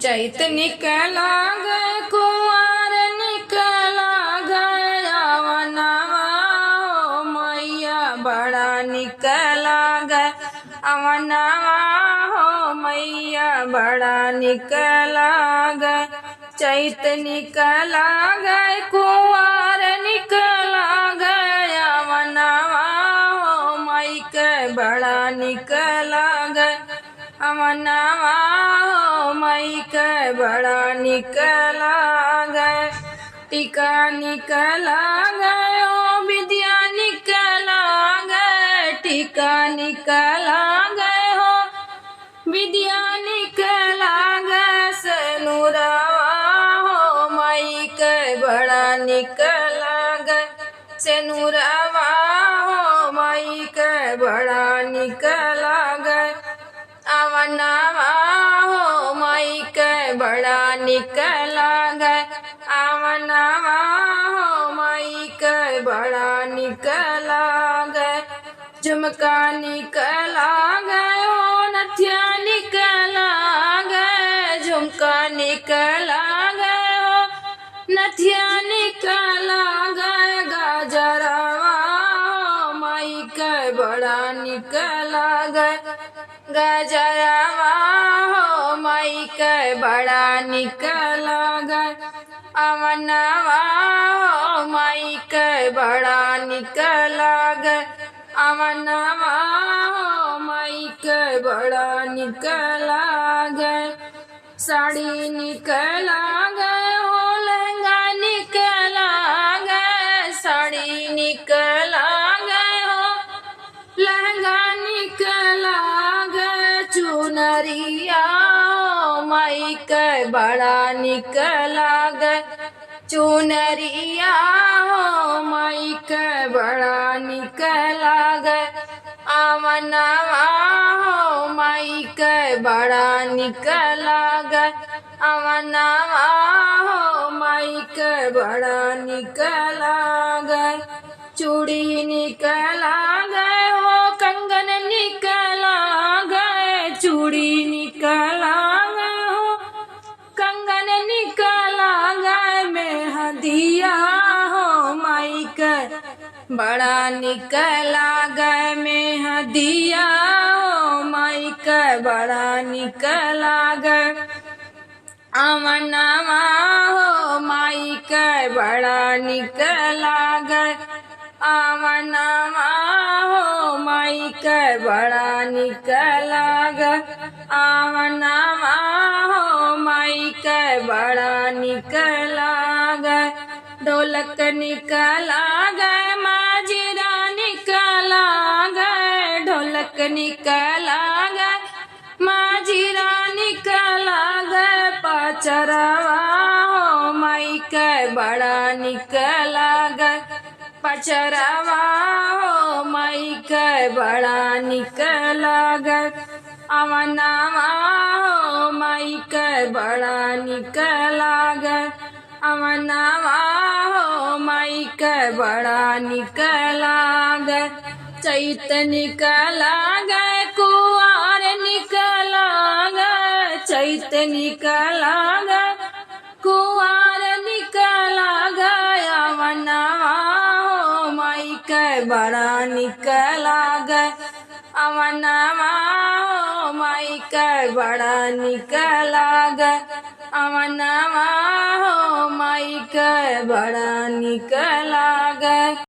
चैत निकला गए कुंवर निकला गया वनवा हो मैया बड़ा निकला गए अवनवा हो मैया बड़ा निकला गए। चैत निकला गए कुंवर निकला गया वनवा हो मई के बड़ा निकला गए अवनवा हो मई के बड़ा निकला गए। टीका निकला गए ओ विद्या निकला गए टीका निकला गए हो विद्या निकला गए सेनुरवा हो मई के बड़ा निकला गए सेनुरवा हो मई के बड़ा निकला गए अवनवा हो मई के बड़ा निकला गए अवनवा हो मई के बड़ा निकला गए। झुमका निकला गए हो नथिया निकला गए झुमका निकला गए हो नथिया निकला गए गजरवा हो मई के बड़ा निकला गए गजरवा हो मई के बड़ा निकला गए अवनवा हो मई के बड़ा निकला गए अवनवा हो मई के बड़ा निकला गए। साड़ी निकला गए हो लहंगा निकला गए साड़ी निकला गए हो लहंगा निकला गए चुनरिया हो मई के बड़ा निकला गए चुनरिया हो मई के बड़ा निकला गए अवनवा हो मई के बड़ा निकला गए अवनवा हो मई के बड़ा निकला गए। चूड़ी निकला गए हो कंगन निकला गए चूड़ी निकला गए हो कंगन निकला गए मेहंदिया हो मई के बड़ा निकला गए मेहंदिया हो मई के बड़ा निकला गए अवनवा हो मई के बड़ा निकला गए अवनवा हो मई के बड़ा निकला गए अवनवा हो मई के बड़ा निकला गए। ढोलक निकला गए माजीरा निकला गए ढोलक निकला गए माजीरा निकला गए पचरवा हो मई के बड़ा निकला गए पचरवा हो मई के बड़ा निकला गए अवनवा हो मई के बड़ा निकला गए अवनवा हो मई के बड़ा निकला गए। चैत निकला गए कुंवर निकला गए चैत निकला गए कुंवर निकला गया अवनवा हो मई के बड़ा निकला गए अवनवा हो मई के बड़ा निकला गए अवनवा हो मई के बड़ा निकला गए।